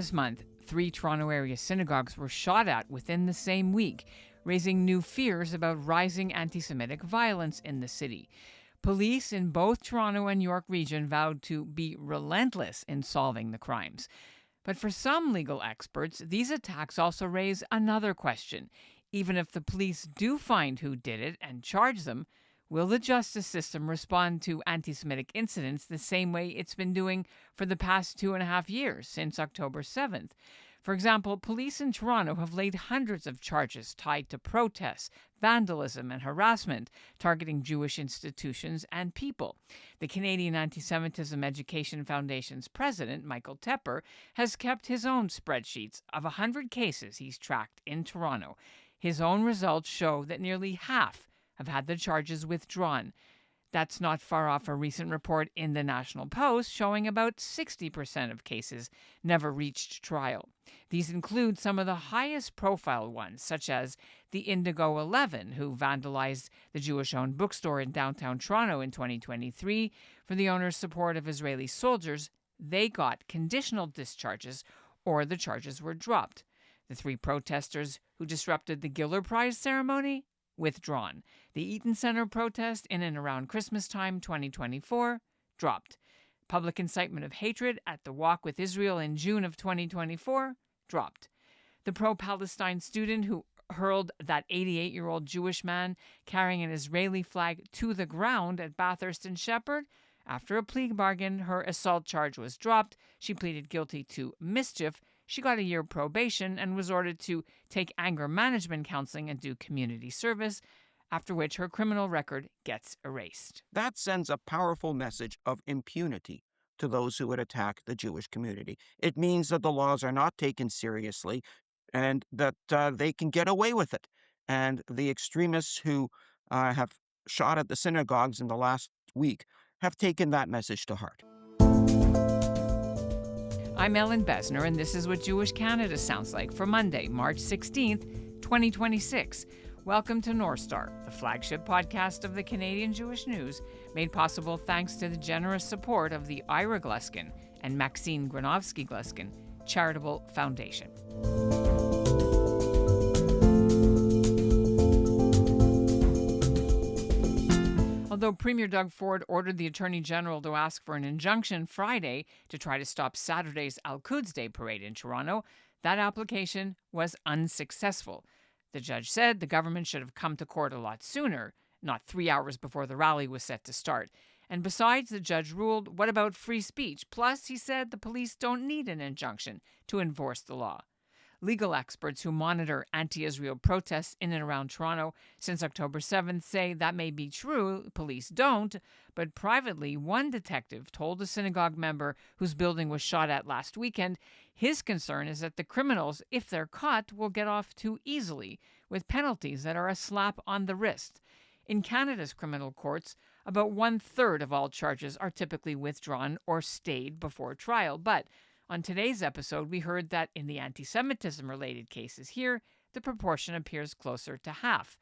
this month, 3 Toronto area synagogues were shot at within the same week, raising new fears about rising anti-Semitic violence in the city. Police in both Toronto and York region vowed to be relentless in solving the crimes. But for some legal experts, these attacks also raise another question. Even if the police do find who did it and charge them, will the justice system respond to anti-Semitic incidents the same way it's been doing for the past 2.5 years, since October 7th? For example, police in Toronto have laid hundreds of charges tied to protests, vandalism, and harassment targeting Jewish institutions and people. The Canadian Antisemitism Education Foundation's president, Michael Teper, has kept his own spreadsheets of 100 cases he's tracked in Toronto. His own results show that nearly half have had the charges withdrawn. That's not far off a recent report in the National Post showing about 60% of cases never reached trial. These include some of the highest profile ones, such as the Indigo 11, who vandalized the Jewish-owned bookstore in downtown Toronto in 2023 for the owner's support of Israeli soldiers. They got conditional discharges, or the charges were dropped. The 3 protesters who disrupted the Giller Prize ceremony, withdrawn. The Eaton Centre protest in and around Christmas time 2024, dropped. Public incitement of hatred at the Walk with Israel in June of 2024, dropped. The pro-Palestine student who hurled that 88-year-old Jewish man carrying an Israeli flag to the ground at Bathurst and Shepherd, after a plea bargain, her assault charge was dropped. She pleaded guilty to mischief. She got a year probation and was ordered to take anger management counseling and do community service, after which her criminal record gets erased. That sends a powerful message of impunity to those who would attack the Jewish community. It means that the laws are not taken seriously and that they can get away with it. And the extremists who have shot at the synagogues in the last week have taken that message to heart. I'm Ellen Besner, and this is what Jewish Canada sounds like for Monday, March 16th, 2026. Welcome to North Star, the flagship podcast of the Canadian Jewish News, made possible thanks to the generous support of the Ira Gluskin and Maxine Granovsky-Gluskin Charitable Foundation. Although Premier Doug Ford ordered the Attorney General to ask for an injunction Friday to try to stop Saturday's Al-Quds Day parade in Toronto, that application was unsuccessful. The judge said the government should have come to court a lot sooner, not 3 hours before the rally was set to start. And besides, the judge ruled, what about free speech? Plus, he said the police don't need an injunction to enforce the law. Legal experts who monitor anti-Israel protests in and around Toronto since October 7th say that may be true, police don't, but privately, one detective told a synagogue member whose building was shot at last weekend his concern is that the criminals, if they're caught, will get off too easily, with penalties that are a slap on the wrist. In Canada's criminal courts, about 1/3 of all charges are typically withdrawn or stayed before trial, but on today's episode, we heard that in the anti-Semitism-related cases here, the proportion appears closer to half.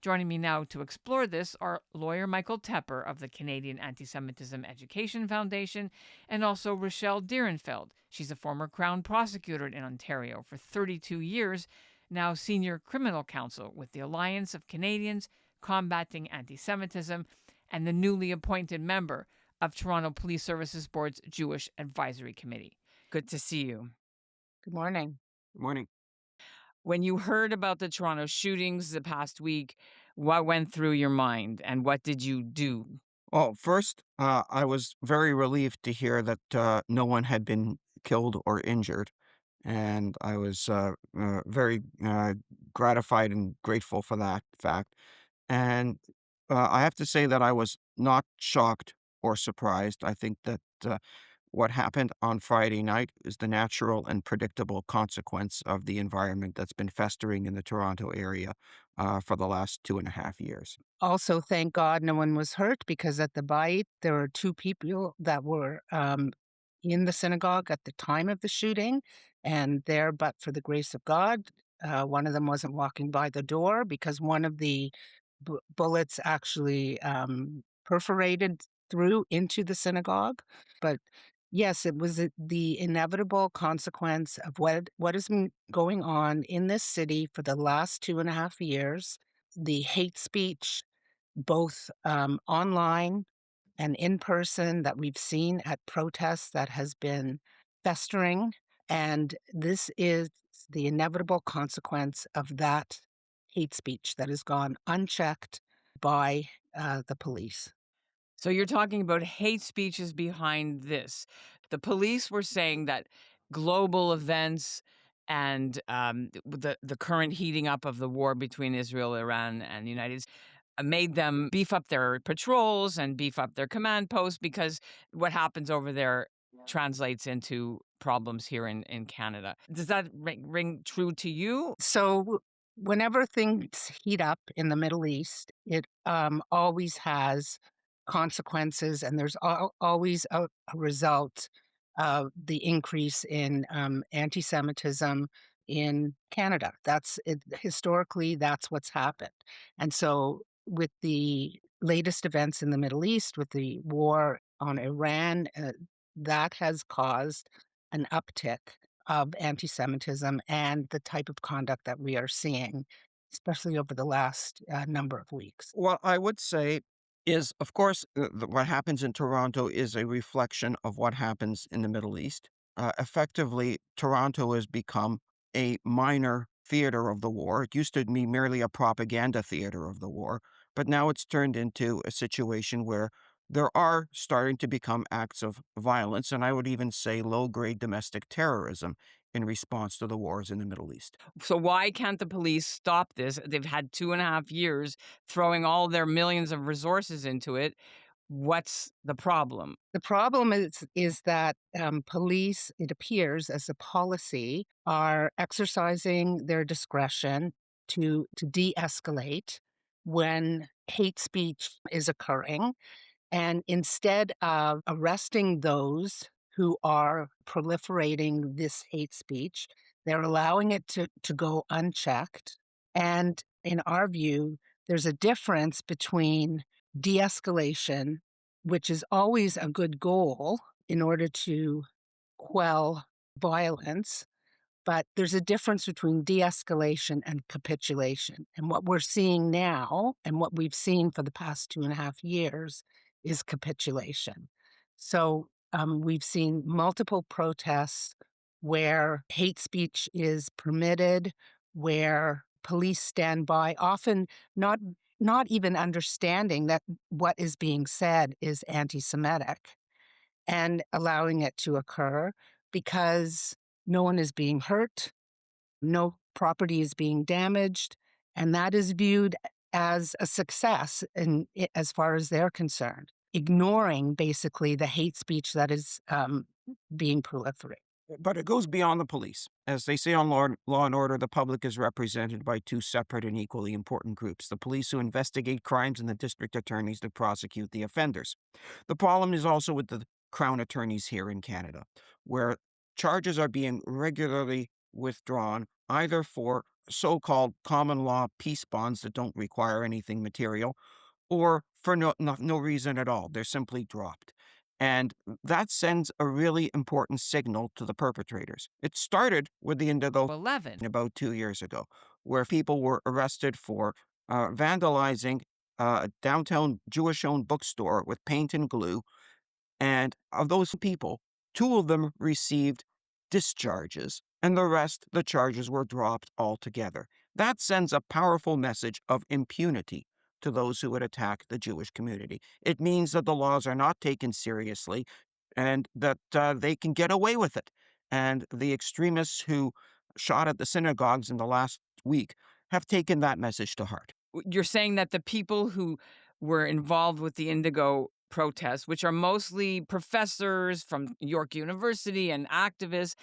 Joining me now to explore this are lawyer Michael Teper of the Canadian Antisemitism Education Foundation and also Rochelle Direnfeld. She's a former Crown prosecutor in Ontario for 32 years, now senior criminal counsel with the Alliance of Canadians Combating Antisemitism and the newly appointed member of Toronto Police Services Board's Jewish Advisory Committee. Good to see you. Good morning. Good morning. When you heard about the Toronto shootings the past week, what went through your mind and what did you do? Well, first, I was very relieved to hear that no one had been killed or injured. And I was very gratified and grateful for that fact. And I have to say that I was not shocked or surprised. I think that what happened on Friday night is the natural and predictable consequence of the environment that's been festering in the Toronto area for the last 2.5 years. Also, thank God no one was hurt because at the bite, there were 2 people that were in the synagogue at the time of the shooting, and there, but for the grace of God, one of them wasn't walking by the door because one of the bullets actually perforated through into the synagogue. But Yes, it was the inevitable consequence of what has been going on in this city for the last 2.5 years. The hate speech, both online and in person, that we've seen at protests that has been festering. And this is the inevitable consequence of that hate speech that has gone unchecked by the police. So you're talking about hate speeches behind this. The police were saying that global events and the current heating up of the war between Israel, Iran, and the United States made them beef up their patrols and beef up their command posts because what happens over there translates into problems here in Canada. Does that ring true to you? So whenever things heat up in the Middle East, it always has consequences, and there's always a result of the increase in anti-Semitism in Canada. That's it, historically, that's what's happened. And so, with the latest events in the Middle East, with the war on Iran, that has caused an uptick of anti-Semitism and the type of conduct that we are seeing, especially over the last number of weeks. What I would say is, of course, what happens in Toronto is a reflection of what happens in the Middle East. Effectively, Toronto has become a minor theater of the war. It used to be merely a propaganda theater of the war, but now it's turned into a situation where there are starting to become acts of violence, and I would even say low grade domestic terrorism in response to the wars in the Middle East. So why can't the police stop this? They've had 2.5 years throwing all their millions of resources into it. What's the problem? The problem is that police, it appears, as a policy, are exercising their discretion to de-escalate when hate speech is occurring. And instead of arresting those who are proliferating this hate speech, they're allowing it to go unchecked. And in our view, there's a difference between de escalation, which is always a good goal in order to quell violence, but there's a difference between de-escalation and capitulation. And what we're seeing now, and what we've seen for the past 2.5 years, is capitulation. So we've seen multiple protests where hate speech is permitted, where police stand by, often not not even understanding that what is being said is anti-Semitic, and allowing it to occur because no one is being hurt, no property is being damaged, and that is viewed as a success as far as they're concerned, ignoring basically the hate speech that is being proliferated. But it goes beyond the police. As they say on Law and Order, the public is represented by two separate and equally important groups: the police who investigate crimes and the district attorneys that prosecute the offenders. The problem is also with the crown attorneys here in Canada, where charges are being regularly withdrawn either for so called common law peace bonds that don't require anything material, or for no reason at all. They're simply dropped. And that sends a really important signal to the perpetrators. It started with the Indigo 11. about 2 years ago, where people were arrested for vandalizing a downtown Jewish owned bookstore with paint and glue, and of those people, two of them received discharges, and the rest, the charges were dropped altogether. That sends a powerful message of impunity to those who would attack the Jewish community. It means that the laws are not taken seriously and that they can get away with it. And the extremists who shot at the synagogues in the last week have taken that message to heart. You're saying that the people who were involved with the Indigo protests, which are mostly professors from York University and activists,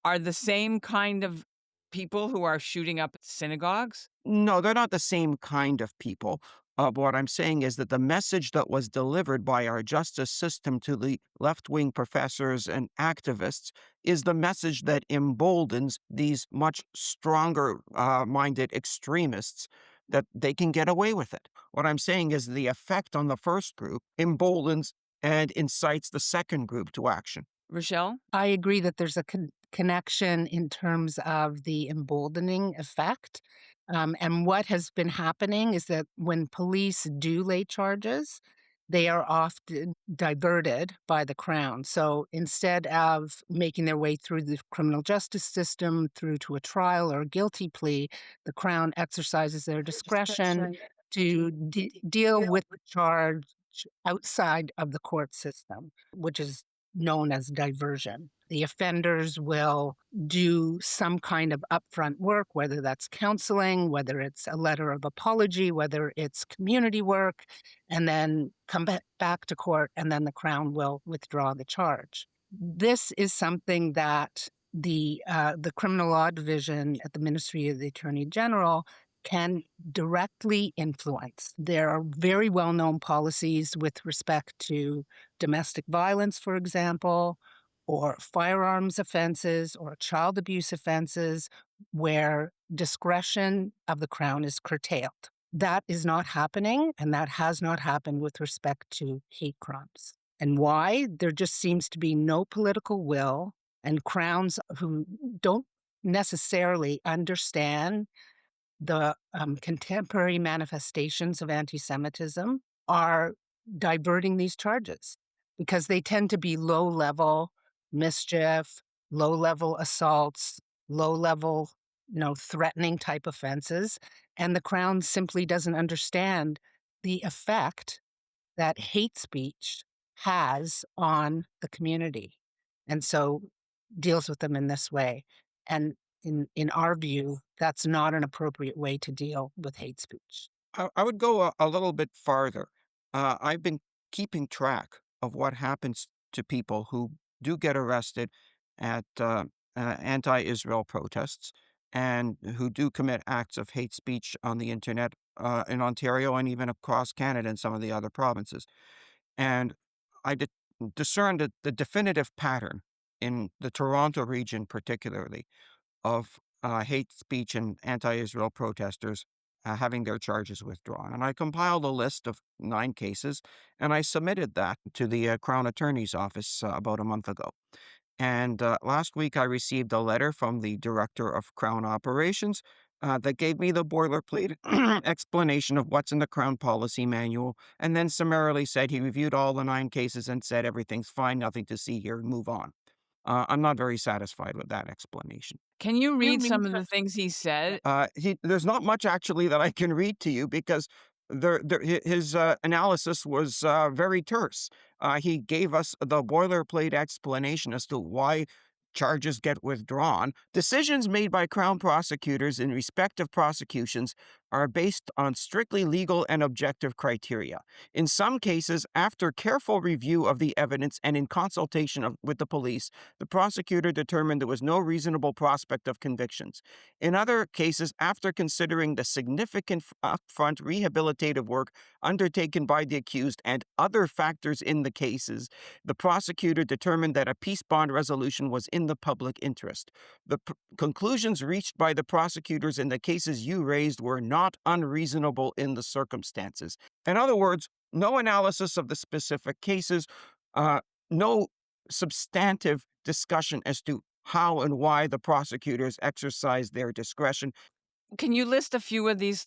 are the same kind of people who are shooting up synagogues? No, they're not the same kind of people. But what I'm saying is that the message that was delivered by our justice system to the left wing professors and activists is the message that emboldens these much stronger minded extremists that they can get away with it. What I'm saying is the effect on the first group emboldens and incites the second group to action. Rochelle? I agree that there's a connection in terms of the emboldening effect. And what has been happening is that when police do lay charges, they are often diverted by the Crown. So instead of making their way through the criminal justice system through to a trial or a guilty plea, the Crown exercises their discretion to deal with the charge outside of the court system, which is known as diversion. The offenders will do some kind of upfront work, whether that's counseling, whether it's a letter of apology, whether it's community work, and then come back to court, and then the Crown will withdraw the charge. This is something that the Criminal Law Division at the Ministry of the Attorney General can directly influence. There are very well-known policies with respect to domestic violence, for example, or firearms offenses or child abuse offenses where discretion of the Crown is curtailed. That is not happening, and that has not happened with respect to hate crimes. And why? There just seems to be no political will, and Crowns who don't necessarily understand the contemporary manifestations of anti-Semitism are diverting these charges because they tend to be low-level mischief, low-level assaults, low-level, threatening type offenses, and the Crown simply doesn't understand the effect that hate speech has on the community, and so deals with them in this way. And in our view, that's not an appropriate way to deal with hate speech. I would go a little bit farther. I've been keeping track of what happens to people who do get arrested at anti-Israel protests and who do commit acts of hate speech on the internet in Ontario and even across Canada and some of the other provinces. And I discerned the definitive pattern in the Toronto region, particularly, of hate speech and anti-Israel protesters having their charges withdrawn. And I compiled a list of 9 cases, and I submitted that to the Crown Attorney's Office about a month ago. And last week, I received a letter from the Director of Crown Operations that gave me the boilerplate explanation of what's in the Crown Policy Manual, and then summarily said he reviewed all the 9 cases and said everything's fine, nothing to see here, move on. I'm not very satisfied with that explanation. Can you read some of the things he said? There's not much actually that I can read to you because his analysis was very terse. He gave us the boilerplate explanation as to why charges get withdrawn. Decisions made by Crown prosecutors in respective prosecutions are based on strictly legal and objective criteria. In some cases, after careful review of the evidence and in consultation with the police, the prosecutor determined there was no reasonable prospect of convictions. In other cases, after considering the significant upfront rehabilitative work undertaken by the accused and other factors in the cases, the prosecutor determined that a peace bond resolution was in the public interest. The conclusions reached by the prosecutors in the cases you raised were not unreasonable in the circumstances. In other words, no analysis of the specific cases, no substantive discussion as to how and why the prosecutors exercised their discretion. Can you list a few of these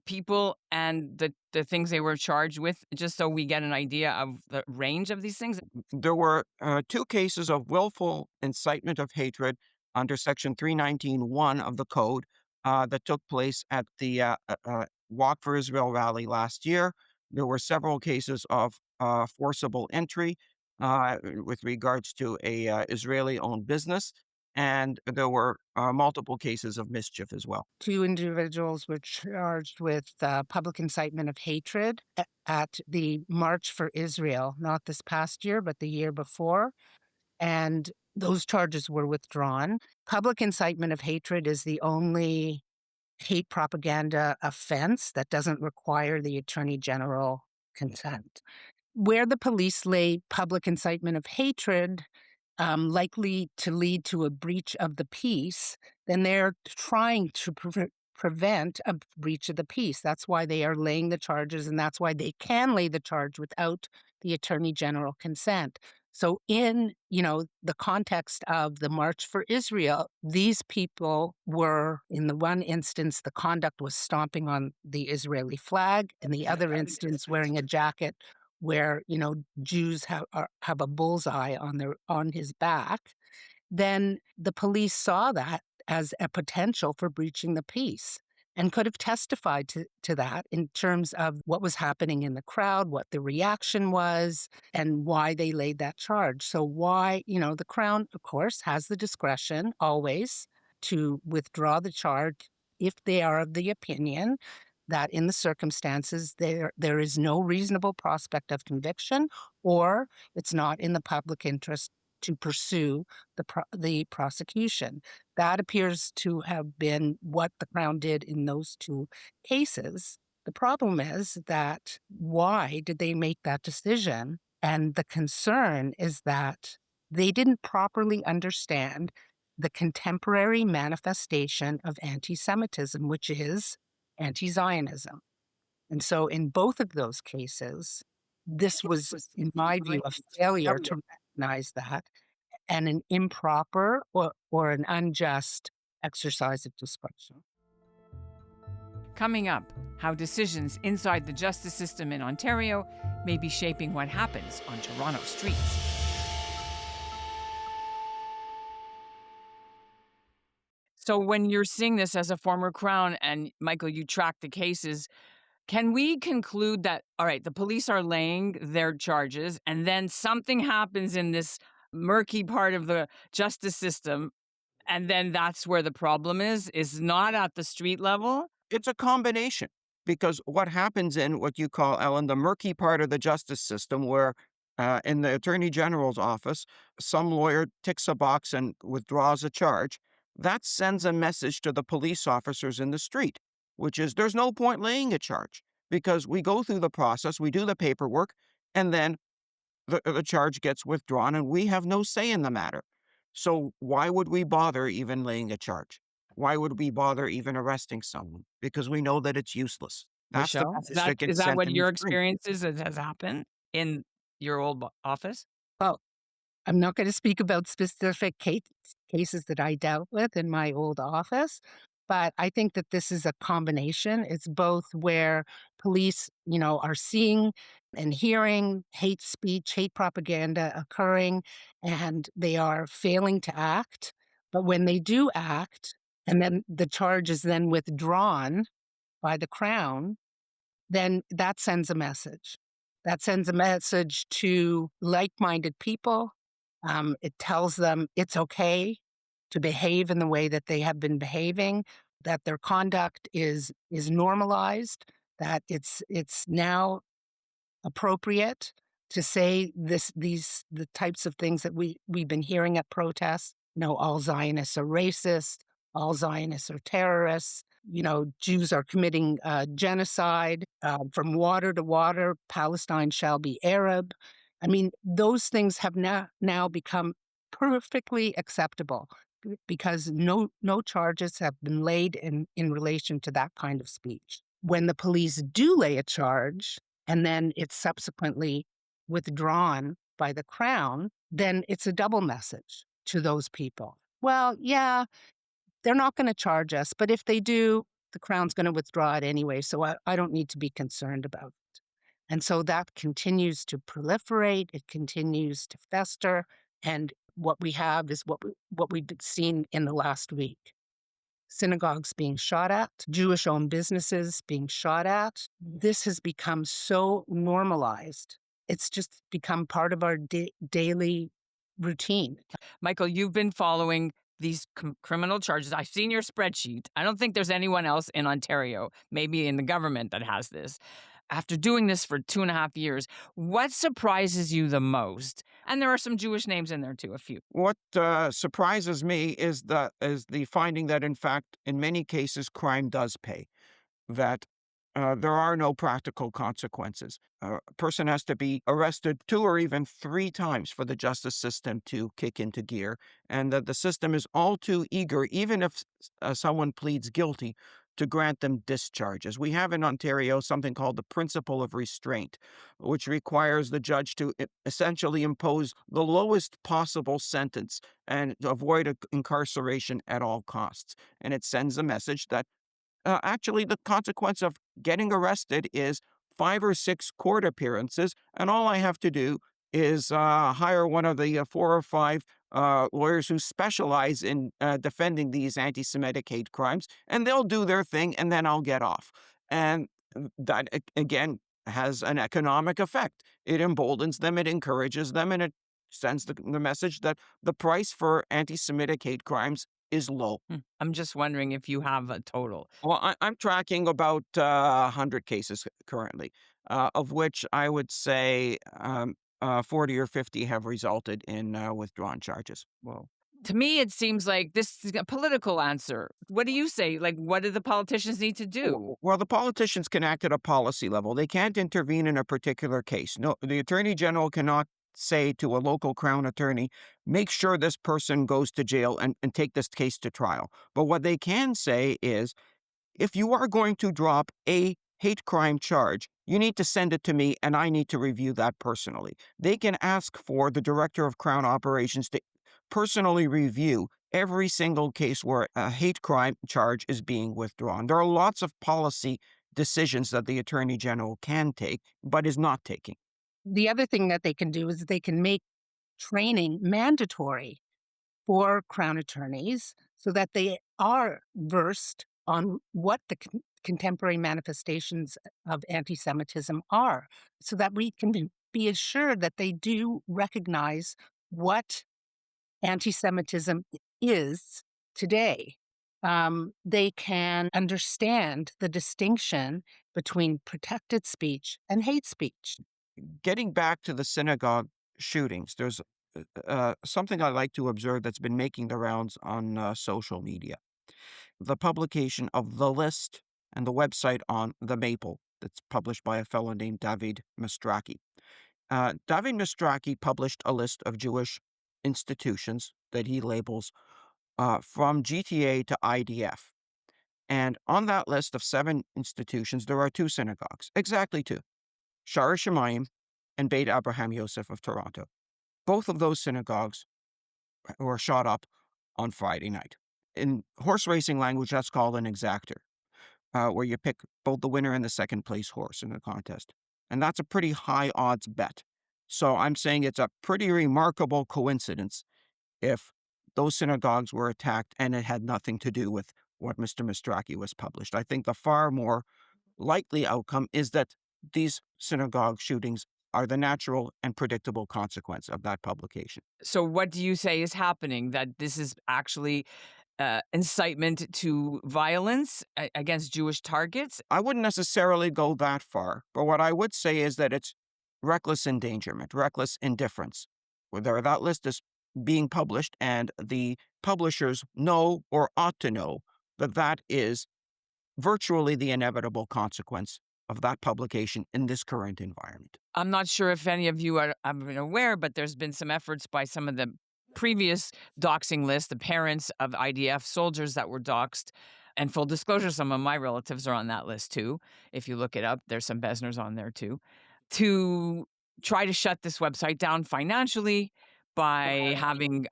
people and the things they were charged with, just so we get an idea of the range of these things? There were 2 cases of willful incitement of hatred under Section 319(1) of the Code that took place at the Walk for Israel rally last year. There were several cases of forcible entry with regards to a Israeli-owned business, and there were multiple cases of mischief as well. 2 individuals were charged with public incitement of hatred at the March for Israel, not this past year, but the year before. And those charges were withdrawn. Public incitement of hatred is the only hate propaganda offense that doesn't require the Attorney General consent. Where the police lay public incitement of hatred likely to lead to a breach of the peace, then they're trying to prevent a breach of the peace. That's why they are laying the charges, and that's why they can lay the charge without the Attorney General consent. So in, the context of the March for Israel, these people were, in the one instance, the conduct was stomping on the Israeli flag, and the other instance wearing a jacket where, Jews have a bullseye on his back. Then the police saw that as a potential for breaching the peace and could have testified to that in terms of what was happening in the crowd, what the reaction was, and why they laid that charge. So, why, the Crown, of course, has the discretion always to withdraw the charge if they are of the opinion that in the circumstances there is no reasonable prospect of conviction, or it's not in the public interest to pursue the prosecution. That appears to have been what the Crown did in those two cases. The problem is that why did they make that decision? And the concern is that they didn't properly understand the contemporary manifestation of anti-Semitism, which is anti-Zionism. And so in both of those cases, this was, in my view, a failure to recognize that and an improper or an unjust exercise of discretion. Coming up, how decisions inside the justice system in Ontario may be shaping what happens on Toronto streets. So when you're seeing this as a former Crown, and Michael, you track the cases, can we conclude that, all right, the police are laying their charges and then something happens in this murky part of the justice system, and then that's where the problem is not at the street level? It's a combination, because what happens in what you call, Ellen, the murky part of the justice system, where in the Attorney General's office, some lawyer ticks a box and withdraws a charge, that sends a message to the police officers in the street, which is there's no point laying a charge because we go through the process, we do the paperwork, and then the charge gets withdrawn and we have no say in the matter. So why would we bother even laying a charge? Why would we bother even arresting someone? Because we know that it's useless. That's the Rochelle, message that is gets that sent what in the your street. experience is that has happened in your old office? Well, I'm not going to speak about specific cases that I dealt with in my old office, but I think that this is a combination. It's both where police, are seeing and hearing hate speech, hate propaganda occurring, and they are failing to act. But when they do act, and then the charge is then withdrawn by the Crown, then that sends a message. That sends a message to like-minded people. It tells them it's okay to behave in the way that they have been behaving, that their conduct is normalized, that it's now appropriate to say the types of things that we've been hearing at protests. All Zionists are racist, all Zionists are terrorists. Jews are committing genocide. From water to water, Palestine shall be Arab. I mean, those things have now become perfectly acceptable because no charges have been laid in relation to that kind of speech. When the police do lay a charge, and then it's subsequently withdrawn by the Crown, then it's a double message to those people. Well, yeah, they're not going to charge us, but if they do, the Crown's going to withdraw it anyway, so I don't need to be concerned about it. And so that continues to proliferate, it continues to fester, and what we have is what we've seen in the last week. Synagogues being shot at, Jewish-owned businesses being shot at. This has become so normalized. It's just become part of our daily routine. Michael, you've been following these criminal charges. I've seen your spreadsheet. I don't think there's anyone else in Ontario, maybe in the government, that has this. After doing this for 2.5 years, what surprises you the most? And there are some Jewish names in there too, a few. What surprises me is the finding that, in fact, in many cases, crime does pay, that there are no practical consequences. A person has to be arrested 2 or even 3 times for the justice system to kick into gear, and that the system is all too eager, even if someone pleads guilty, to grant them discharges. We have in Ontario something called the principle of restraint, which requires the judge to essentially impose the lowest possible sentence and to avoid incarceration at all costs. And it sends a message that actually, the consequence of getting arrested is 5 or 6 court appearances, and all I have to do is hire one of the 4 or 5 lawyers who specialize in defending these anti-Semitic hate crimes, and they'll do their thing, and then I'll get off. And that, again, has an economic effect. It emboldens them, it encourages them, and it sends the message that the price for anti-Semitic hate crimes is low. I'm just wondering if you have a total. Well, I'm tracking about 100 cases currently, of which I would say 40 or 50 have resulted in withdrawn charges. Well, to me, it seems like this is a political answer. What do you say? Like, what do the politicians need to do? Well, the politicians can act at a policy level. They can't intervene in a particular case. No, the attorney general cannot say to a local crown attorney, make sure this person goes to jail and take this case to trial. But what they can say is, if you are going to drop a hate crime charge, you need to send it to me and I need to review that personally. They can ask for the director of Crown Operations to personally review every single case where a hate crime charge is being withdrawn. There are lots of policy decisions that the Attorney General can take, but is not taking. The other thing that they can do is they can make training mandatory for Crown attorneys so that they are versed on what the contemporary manifestations of anti-Semitism are, so that we can be assured that they do recognize what anti-Semitism is today. They can understand the distinction between protected speech and hate speech. Getting back to the synagogue shootings, there's something I like to observe that's been making the rounds on social media. The publication of the list and the website on the Maple that's published by a fellow named David Mastraki. David Mastraki published a list of Jewish institutions that he labels from GTA to IDF. And on that list of 7 institutions, there are 2 synagogues, exactly 2, Shara Shemayim and Beit Abraham Yosef of Toronto. Both of those synagogues were shot up on Friday night. In horse racing language, that's called an exactor, where you pick both the winner and the second place horse in the contest. And that's a pretty high odds bet. So I'm saying it's a pretty remarkable coincidence if those synagogues were attacked and it had nothing to do with what Mr. Mastraki was published. I think the far more likely outcome is that these synagogue shootings are the natural and predictable consequence of that publication. So, what do you say is happening? That this is actually incitement to violence against Jewish targets? I wouldn't necessarily go that far, but what I would say is that it's reckless endangerment, reckless indifference. Whether that list is being published and the publishers know or ought to know that that is virtually the inevitable consequence of that publication in this current environment. I'm not sure if any of you are aware, but there's been some efforts by some of the previous doxing lists, the parents of IDF soldiers that were doxed. And full disclosure, some of my relatives are on that list too. If you look it up, there's some Besners on there too. To try to shut this website down financially by having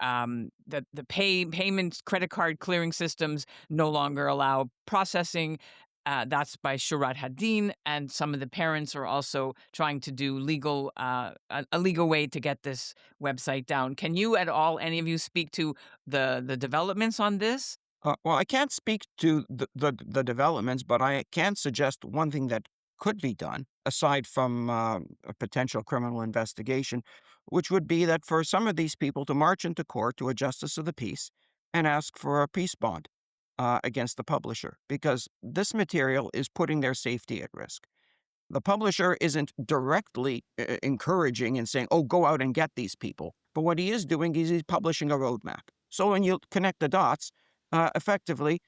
the payment credit card clearing systems no longer allow processing. That's by Shurat Hadin, and some of the parents are also trying to do a legal way to get this website down. Can you at all, any of you, speak to the developments on this? Well, I can't speak to the developments, but I can suggest one thing that could be done, aside from a potential criminal investigation, which would be that for some of these people to march into court to a justice of the peace and ask for a peace bond against the publisher, because this material is putting their safety at risk. The publisher isn't directly encouraging and saying, oh, go out and get these people. But what he is doing is he's publishing a roadmap. So when you connect the dots, effectively,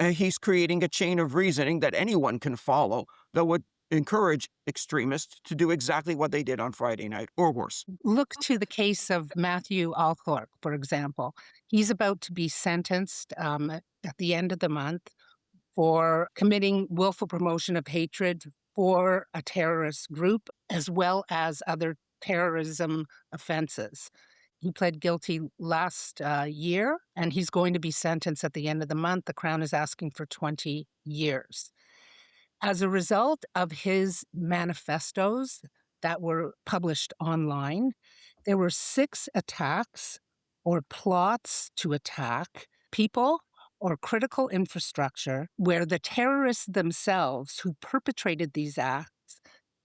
he's creating a chain of reasoning that anyone can follow that would encourage extremists to do exactly what they did on Friday night, or worse. Look to the case of Matthew Althorp, for example. He's about to be sentenced at the end of the month for committing willful promotion of hatred for a terrorist group, as well as other terrorism offenses. He pled guilty last year, and he's going to be sentenced at the end of the month. The Crown is asking for 20 years. As a result of his manifestos that were published online, there were 6 attacks or plots to attack people or critical infrastructure where the terrorists themselves who perpetrated these acts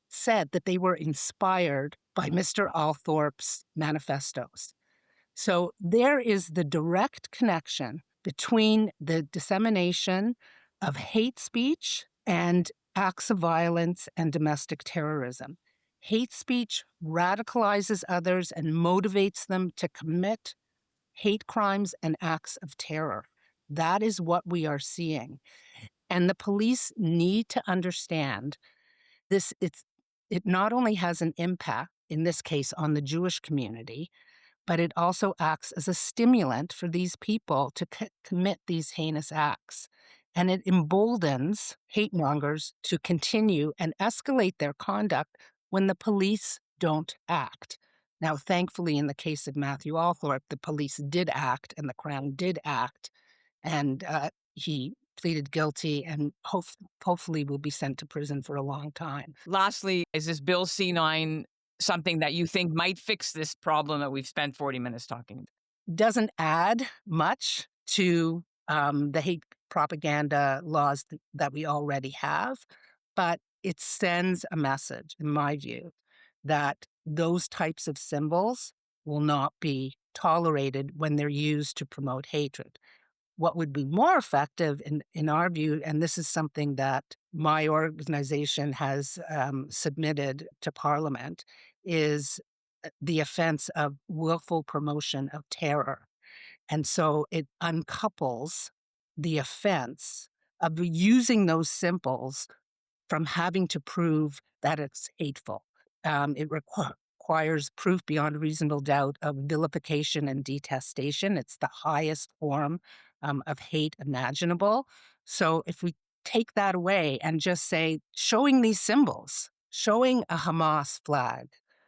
said that they were inspired by Mr. Althorp's manifestos. So there is the direct connection between the dissemination of hate speech and acts of violence and domestic terrorism. Hate speech radicalizes others and motivates them to commit hate crimes and acts of terror. That is what we are seeing. And the police need to understand this. It not only has an impact, in this case, on the Jewish community, but it also acts as a stimulant for these people to commit these heinous acts. And it emboldens hate mongers to continue and escalate their conduct when the police don't act. Now, thankfully, in the case of Matthew Althorp, the police did act and the Crown did act, and he pleaded guilty and hopefully will be sent to prison for a long time. Lastly, is this Bill C9 something that you think might fix this problem that we've spent 40 minutes talking about? Doesn't add much to the hate propaganda laws that we already have, but it sends a message, in my view, that those types of symbols will not be tolerated when they're used to promote hatred. What would be more effective, in our view, and this is something that my organization has submitted to Parliament, is the offense of willful promotion of terror. And so it uncouples the offense of using those symbols from having to prove that it's hateful. It requires proof beyond a reasonable doubt of vilification and detestation. It's the highest form of hate imaginable. So if we take that away and just say, showing these symbols, showing a Hamas flag,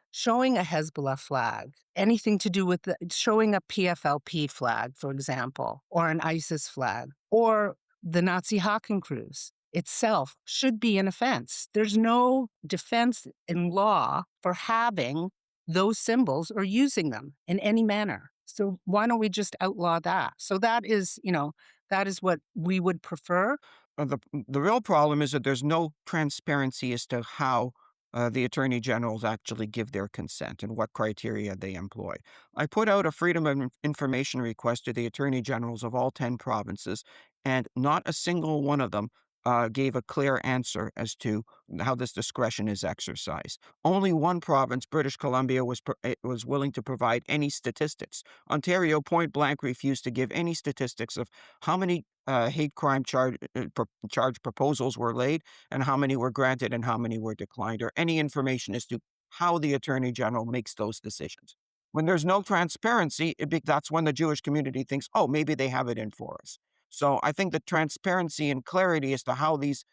showing a Hezbollah flag, anything to do with showing a PFLP flag, for example, or an ISIS flag, or the Nazi Hakenkreuz itself should be an offense. There's no defense in law for having those symbols or using them in any manner. So why don't we just outlaw that? So that is what we would prefer. The real problem is that there's no transparency as to how the attorney generals actually give their consent and what criteria they employ. I put out a Freedom of Information request to the attorney generals of all 10 provinces, and not a single one of them gave a clear answer as to how this discretion is exercised. Only one province, British Columbia, was willing to provide any statistics. Ontario point blank refused to give any statistics of how many hate crime charge proposals were laid and how many were granted and how many were declined, or any information as to how the attorney general makes those decisions. When there's no transparency, that's when the Jewish community thinks, oh, maybe they have it in for us. So I think that transparency and clarity as to how this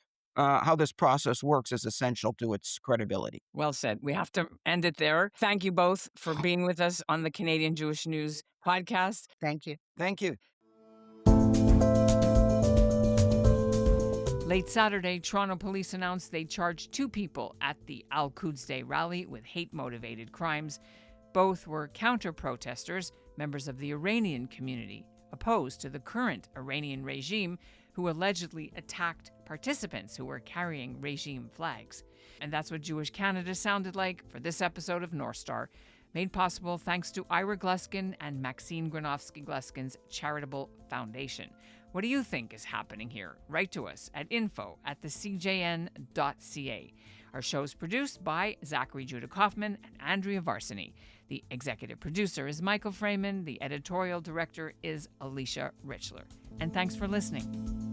process works is essential to its credibility. Well said. We have to end it there. Thank you both for being with us on the Canadian Jewish News podcast. Thank you. Thank you. Late Saturday, Toronto police announced they charged 2 people at the Al-Quds Day rally with hate-motivated crimes. Both were counter-protesters, members of the Iranian community, opposed to the current Iranian regime, who allegedly attacked participants who were carrying regime flags. And that's what Jewish Canada sounded like for this episode of North Star, made possible thanks to Ira Gluskin and Maxine Granovsky-Gluskin's charitable foundation. What do you think is happening here? Write to us at info@thecjn.ca. Our show is produced by Zachary Kauffman and Andrea Varsany. The executive producer is Michael Fraiman. The editorial director is Alicia Richler. And thanks for listening.